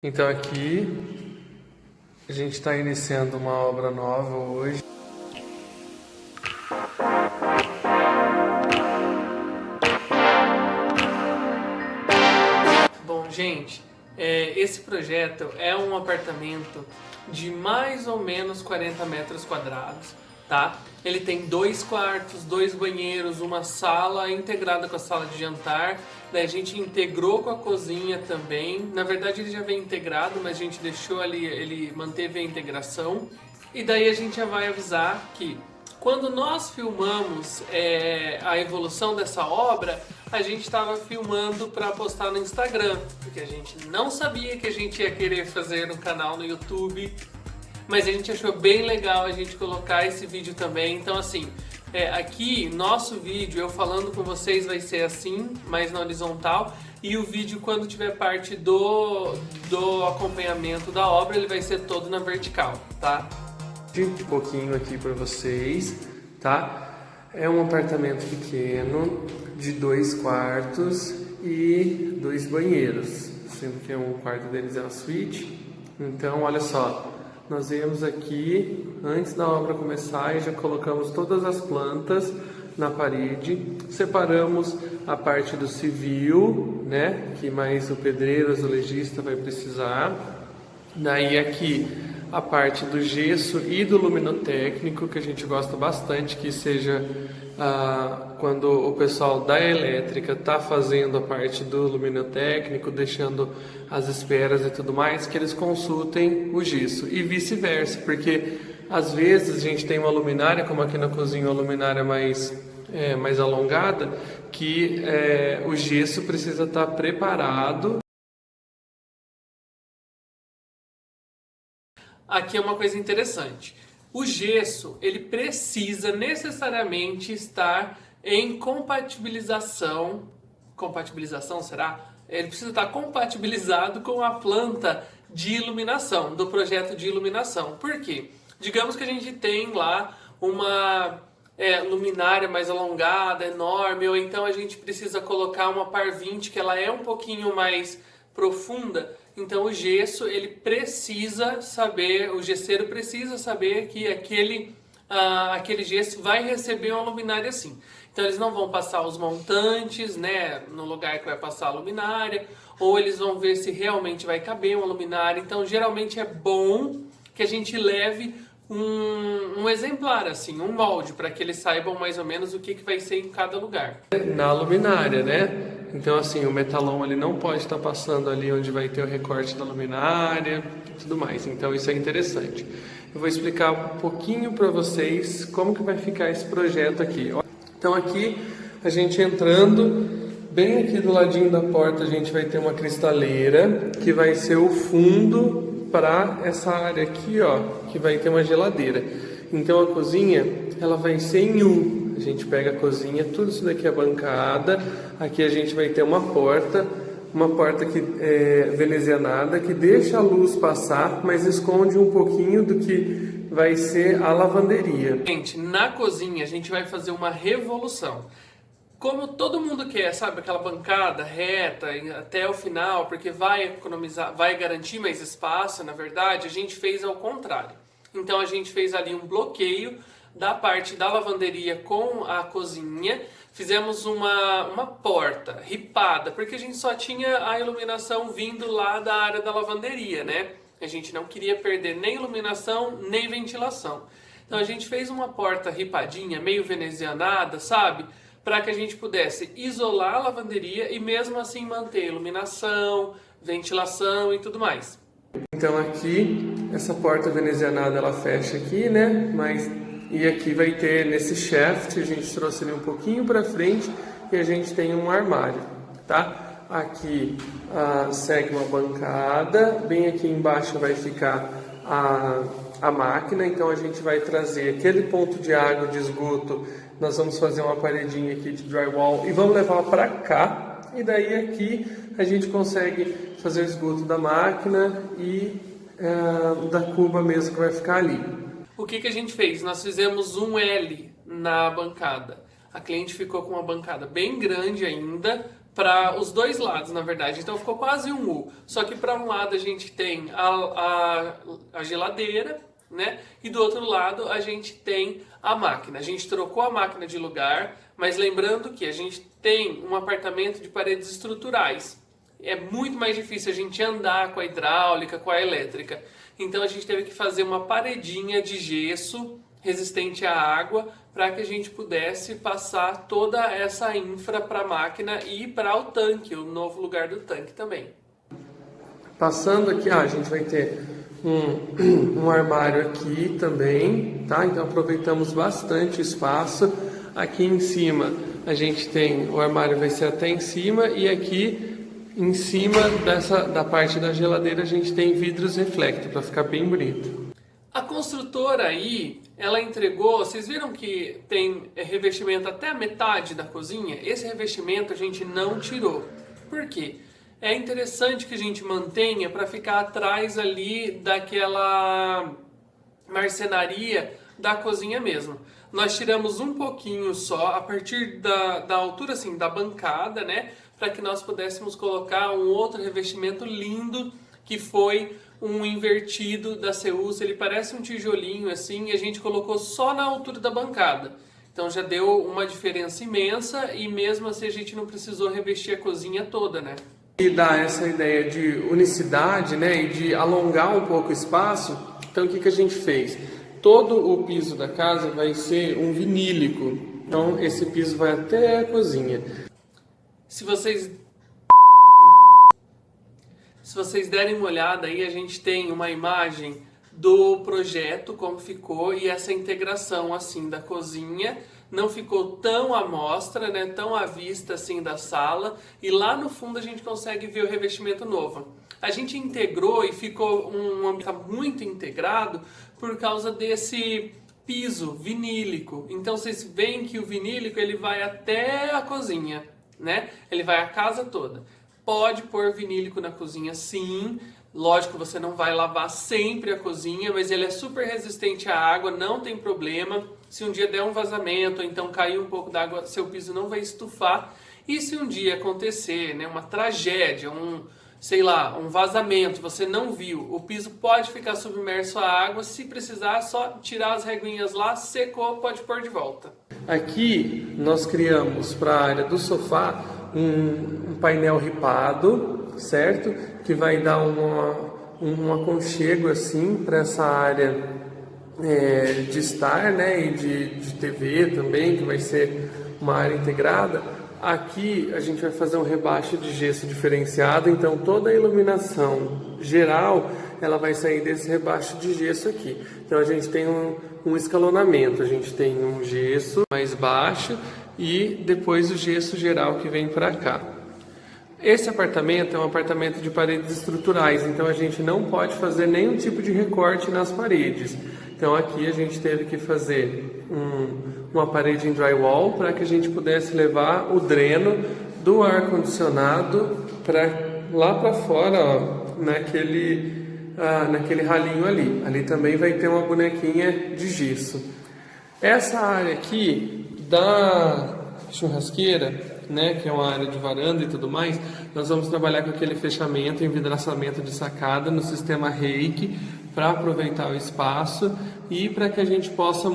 Então aqui a gente está iniciando uma obra nova hoje. Bom, gente, esse projeto é um apartamento de mais ou menos 40 metros quadrados, tá? Ele tem 2 quartos, 2 banheiros, uma sala integrada com a sala de jantar. Daí a gente integrou com a cozinha também. Na verdade ele já vem integrado, mas a gente deixou ali, ele manteve a integração. E daí a gente já vai avisar que quando nós filmamos a evolução dessa obra, a gente estava filmando para postar no Instagram, porque a gente não sabia que a gente ia querer fazer um canal no YouTube, mas a gente achou bem legal a gente colocar esse vídeo também. Então assim, aqui nosso vídeo, eu falando com vocês, vai ser assim, mais na horizontal, e o vídeo quando tiver parte do acompanhamento da obra, ele vai ser todo na vertical, tá? Um pouquinho aqui para vocês, tá? É um apartamento pequeno, de 2 quartos e 2 banheiros, sendo que um quarto deles é uma suíte. Então, olha só, nós viemos aqui antes da obra começar e já colocamos todas as plantas na parede, separamos a parte do civil, né? Que mais o pedreiro, azulejista vai precisar. Daí aqui a parte do gesso e do luminotécnico, que a gente gosta bastante que seja quando o pessoal da elétrica está fazendo a parte do luminotécnico, deixando as esperas e tudo mais, que eles consultem o gesso e vice-versa, porque às vezes a gente tem uma luminária, como aqui na cozinha, uma luminária mais alongada, que o gesso precisa estar preparado. Aqui é uma coisa interessante. O gesso, ele precisa necessariamente estar em compatibilização. Compatibilização, será? Ele precisa estar compatibilizado com a planta de iluminação, do projeto de iluminação. Por quê? Digamos que a gente tem lá uma luminária mais alongada, enorme, ou então a gente precisa colocar uma par 20 que ela é um pouquinho mais profunda. Então o gesso, ele precisa saber, o gesseiro precisa saber que aquele gesso vai receber uma luminária assim. Então eles não vão passar os montantes, né, no lugar que vai passar a luminária, ou eles vão ver se realmente vai caber uma luminária. Então geralmente é bom que a gente leve um exemplar, assim, um molde, para que eles saibam mais ou menos o que vai ser em cada lugar. Na luminária, né? Então assim, o metalon ele não pode estar passando ali onde vai ter o recorte da luminária e tudo mais. Então isso é interessante. Eu vou explicar um pouquinho para vocês como que vai ficar esse projeto aqui. Então aqui, a gente entrando, bem aqui do ladinho da porta, a gente vai ter uma cristaleira, que vai ser o fundo para essa área aqui, ó, que vai ter uma geladeira. Então a cozinha, ela vai ser em U. A gente pega a cozinha, tudo isso daqui é bancada. Aqui a gente vai ter uma porta que é venezianada, que deixa a luz passar, mas esconde um pouquinho do que vai ser a lavanderia. Gente, na cozinha a gente vai fazer uma revolução. Como todo mundo quer, sabe, aquela bancada reta até o final, porque vai economizar, vai garantir mais espaço, na verdade, a gente fez ao contrário. Então a gente fez ali um bloqueio da parte da lavanderia com a cozinha, fizemos uma porta ripada, porque a gente só tinha a iluminação vindo lá da área da lavanderia, né? A gente não queria perder nem iluminação, nem ventilação. Então a gente fez uma porta ripadinha, meio venezianada, sabe? Para que a gente pudesse isolar a lavanderia e mesmo assim manter iluminação, ventilação e tudo mais. Então aqui, essa porta venezianada ela fecha aqui, né? E aqui vai ter nesse shaft, a gente trouxe ele um pouquinho para frente e a gente tem um armário, tá? Aqui segue uma bancada, bem aqui embaixo vai ficar a máquina, então a gente vai trazer aquele ponto de água, de esgoto, nós vamos fazer uma paredinha aqui de drywall e vamos levar para cá, e daí aqui a gente consegue fazer o esgoto da máquina e da cuba mesmo que vai ficar ali. O que a gente fez? Nós fizemos um L na bancada. A cliente ficou com uma bancada bem grande ainda, para os dois lados, na verdade. Então ficou quase um U. Só que para um lado a gente tem a geladeira, né? E do outro lado a gente tem a máquina. A gente trocou a máquina de lugar, mas lembrando que a gente tem um apartamento de paredes estruturais. É muito mais difícil a gente andar com a hidráulica, com a elétrica. Então a gente teve que fazer uma paredinha de gesso resistente à água para que a gente pudesse passar toda essa infra para a máquina e para o tanque, o novo lugar do tanque também. Passando aqui, a gente vai ter um armário aqui também, tá? Então aproveitamos bastante o espaço. Aqui em cima a gente tem, o armário vai ser até em cima, e aqui em cima da parte da geladeira a gente tem vidros reflector para ficar bem bonito. A construtora aí, ela entregou, vocês viram que tem revestimento até a metade da cozinha? Esse revestimento a gente não tirou. Por quê? É interessante que a gente mantenha para ficar atrás ali daquela marcenaria da cozinha mesmo. Nós tiramos um pouquinho só, a partir da altura assim, da bancada, né? Para que nós pudéssemos colocar um outro revestimento lindo, que foi um invertido da Ceusa. Ele parece um tijolinho assim, e a gente colocou só na altura da bancada. Então já deu uma diferença imensa, e mesmo assim a gente não precisou revestir a cozinha toda, né? E dá essa ideia de unicidade, né, e de alongar um pouco o espaço. Então o que a gente fez? Todo o piso da casa vai ser um vinílico. Então esse piso vai até a cozinha. Se vocês derem uma olhada aí, a gente tem uma imagem do projeto, como ficou, e essa integração assim da cozinha. Não ficou tão à mostra, né, tão à vista assim da sala, e lá no fundo a gente consegue ver o revestimento novo. A gente integrou e ficou um ambiente muito integrado por causa desse piso vinílico. Então vocês veem que o vinílico ele vai até a cozinha, né? Ele vai a casa toda. Pode pôr vinílico na cozinha, sim. Lógico, você não vai lavar sempre a cozinha, mas ele é super resistente à água, não tem problema. Se um dia der um vazamento, ou então cair um pouco d'água, seu piso não vai estufar. E se um dia acontecer, né, uma tragédia, um vazamento, você não viu, o piso pode ficar submerso à água. Se precisar, só tirar as reguinhas lá, secou, pode pôr de volta. Aqui nós criamos para a área do sofá um painel ripado, certo? Que vai dar um aconchego assim para essa área de estar, né? E de TV também, que vai ser uma área integrada. Aqui a gente vai fazer um rebaixo de gesso diferenciado, então toda a iluminação geral ela vai sair desse rebaixo de gesso aqui. Então a gente tem um escalonamento, a gente tem um gesso mais baixo e depois o gesso geral que vem para cá. Esse apartamento é um apartamento de paredes estruturais, então a gente não pode fazer nenhum tipo de recorte nas paredes. Então aqui a gente teve que fazer uma parede em drywall para que a gente pudesse levar o dreno do ar-condicionado lá para fora, ó, naquele ralinho ali. Ali também vai ter uma bonequinha de gesso. Essa área aqui da churrasqueira, né, que é uma área de varanda e tudo mais, nós vamos trabalhar com aquele fechamento, envidraçamento de sacada no sistema Reiki, para aproveitar o espaço e para que a gente possa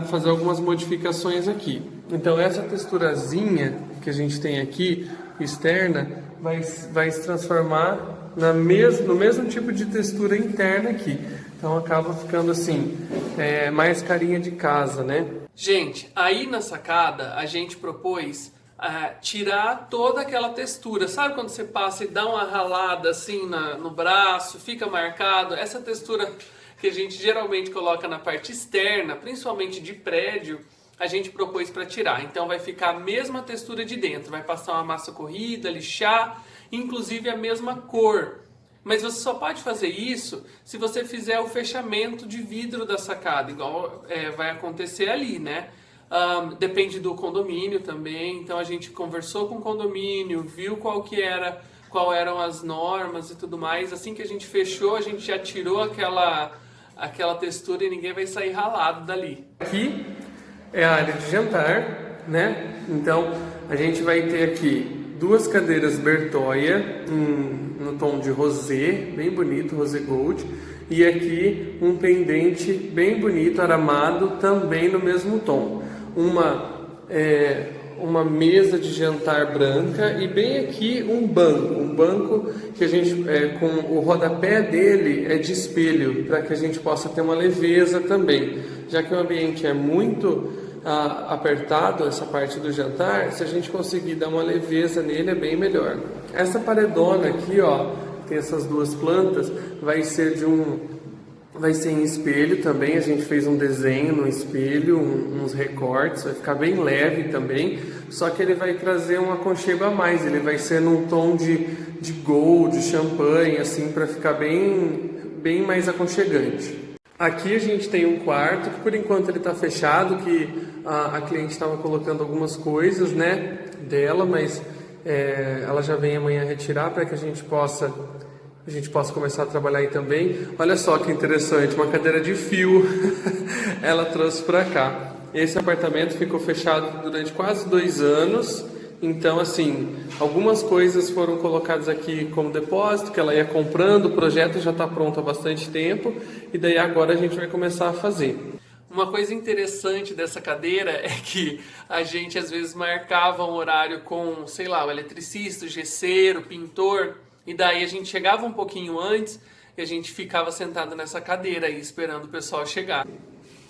fazer algumas modificações aqui. Então essa texturazinha que a gente tem aqui, externa, vai se transformar no mesmo tipo de textura interna aqui. Então acaba ficando assim, mais carinha de casa, né? Gente, aí na sacada a gente propôs tirar toda aquela textura. Sabe quando você passa e dá uma ralada assim no braço, fica marcado? Essa textura que a gente geralmente coloca na parte externa, principalmente de prédio, a gente propôs para tirar. Então vai ficar a mesma textura de dentro, vai passar uma massa corrida, lixar, inclusive a mesma cor. Mas você só pode fazer isso se você fizer o fechamento de vidro da sacada, igual vai acontecer ali, né? Depende do condomínio também. Então a gente conversou com o condomínio, viu qual eram as normas e tudo mais. Assim que a gente fechou, a gente já tirou aquela textura e ninguém vai sair ralado dali. Aqui é a área de jantar, né? Então a gente vai ter aqui duas cadeiras Bertoia no tom de rosé, bem bonito, rosé gold. E aqui um pendente bem bonito, aramado, também no mesmo tom. Uma mesa de jantar branca e bem aqui um banco que a gente, com o rodapé dele é de espelho, para que a gente possa ter uma leveza também. Já que o ambiente é muito apertado, essa parte do jantar, se a gente conseguir dar uma leveza nele é bem melhor. Essa paredona aqui, ó, tem essas duas plantas, vai ser em espelho também. A gente fez um desenho no espelho, uns recortes, vai ficar bem leve também, só que ele vai trazer um aconchego a mais, ele vai ser num tom de gold, de champanhe, assim, para ficar bem mais aconchegante. Aqui a gente tem um quarto que por enquanto ele está fechado, que a cliente estava colocando algumas coisas, né, dela, mas ela já vem amanhã retirar para que a gente possa começar a trabalhar aí também. Olha só que interessante, uma cadeira de fio ela trouxe para cá. Esse apartamento ficou fechado durante quase 2 anos, então assim, algumas coisas foram colocadas aqui como depósito, que ela ia comprando, o projeto já está pronto há bastante tempo, e daí agora a gente vai começar a fazer. Uma coisa interessante dessa cadeira é que a gente às vezes marcava um horário com, sei lá, o eletricista, o gesseiro, o pintor, e daí a gente chegava um pouquinho antes e a gente ficava sentado nessa cadeira aí esperando o pessoal chegar.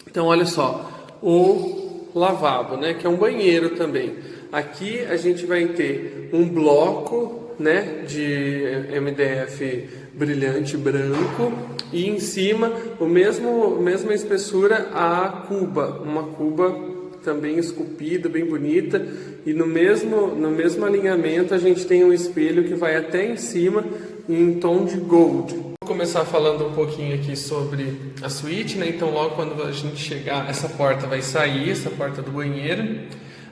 Então olha só, o lavabo, né, que é um banheiro também. Aqui a gente vai ter um bloco, né, de MDF brilhante branco e em cima mesma espessura a cuba, uma cuba também esculpida, bem bonita, e no mesmo alinhamento a gente tem um espelho que vai até em cima em tom de gold. Vou começar falando um pouquinho aqui sobre a suíte, né? Então logo quando a gente chegar, essa porta vai sair, essa porta do banheiro,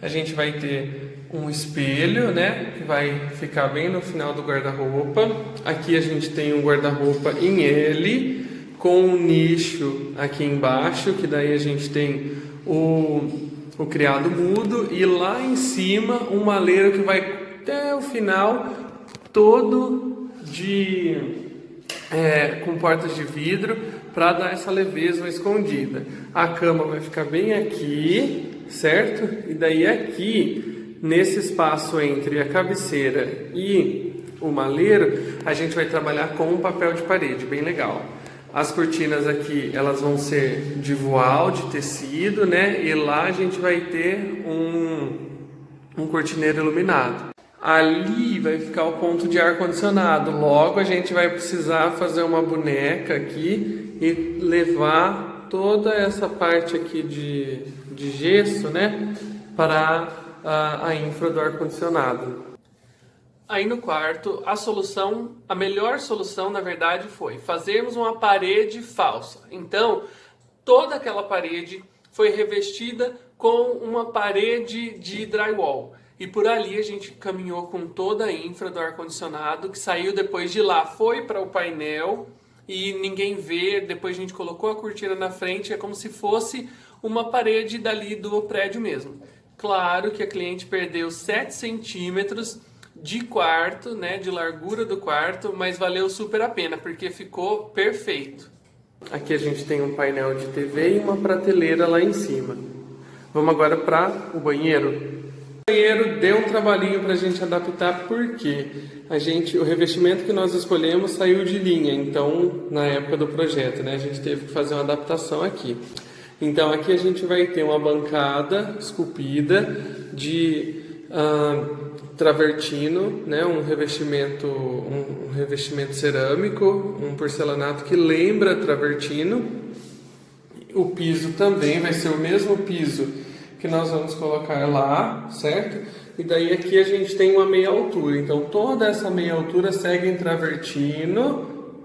a gente vai ter um espelho, né, que vai ficar bem no final do guarda-roupa. Aqui a gente tem um guarda-roupa em L, com um nicho aqui embaixo, que daí a gente tem o criado mudo, e lá em cima um maleiro que vai até o final, todo com portas de vidro, para dar essa leveza escondida. A cama vai ficar bem aqui, certo? E daí aqui, nesse espaço entre a cabeceira e o maleiro, a gente vai trabalhar com um papel de parede, bem legal. As cortinas aqui, elas vão ser de voal, de tecido, né? E lá a gente vai ter um cortineiro iluminado. Ali vai ficar o ponto de ar-condicionado. Logo a gente vai precisar fazer uma boneca aqui e levar toda essa parte aqui de gesso, né, para a infra do ar-condicionado. Aí no quarto, a melhor solução, na verdade, foi fazermos uma parede falsa. Então, toda aquela parede foi revestida com uma parede de drywall. E por ali a gente caminhou com toda a infra do ar-condicionado, que saiu depois de lá, foi para o painel e ninguém vê. Depois a gente colocou a cortina na frente, é como se fosse uma parede dali do prédio mesmo. Claro que a cliente perdeu 7 centímetros de quarto, né, de largura do quarto, mas valeu super a pena, porque ficou perfeito. Aqui a gente tem um painel de TV e uma prateleira lá em cima. Vamos agora para o banheiro. O banheiro deu um trabalhinho para a gente adaptar, porque o revestimento que nós escolhemos saiu de linha, então na época do projeto, né, a gente teve que fazer uma adaptação aqui. Então aqui a gente vai ter uma bancada esculpida de travertino, né, um revestimento cerâmico, um porcelanato que lembra travertino. O piso também vai ser o mesmo piso que nós vamos colocar lá, certo? E daí aqui a gente tem uma meia altura, então toda essa meia altura segue em travertino,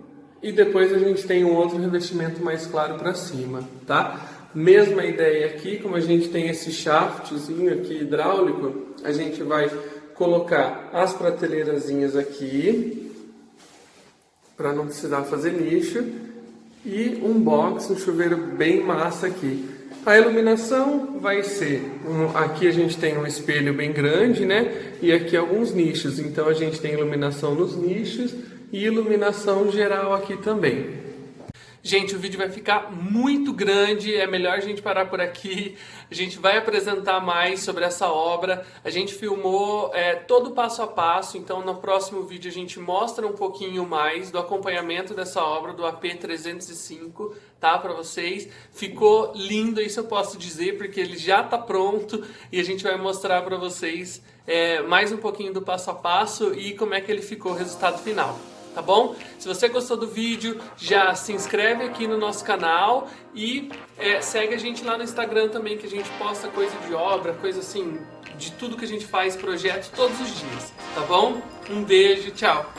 e depois a gente tem um outro revestimento mais claro para cima, tá? Mesma ideia aqui, como a gente tem esse shaftzinho aqui hidráulico, a gente vai colocar as prateleirazinhas aqui, para não precisar fazer nicho, e um box, um chuveiro bem massa aqui. A iluminação vai ser, aqui a gente tem um espelho bem grande, né? E aqui alguns nichos, então a gente tem iluminação nos nichos e iluminação geral aqui também. Gente, o vídeo vai ficar muito grande, é melhor a gente parar por aqui. A gente vai apresentar mais sobre essa obra. A gente filmou todo o passo a passo, então no próximo vídeo a gente mostra um pouquinho mais do acompanhamento dessa obra, do AP 305, tá, para vocês. Ficou lindo, isso eu posso dizer, porque ele já está pronto e a gente vai mostrar para vocês mais um pouquinho do passo a passo e como é que ele ficou, o resultado final. Tá bom? Se você gostou do vídeo, já se inscreve aqui no nosso canal e segue a gente lá no Instagram também, que a gente posta coisa de obra, coisa assim, de tudo que a gente faz, projetos todos os dias, tá bom? Um beijo, tchau!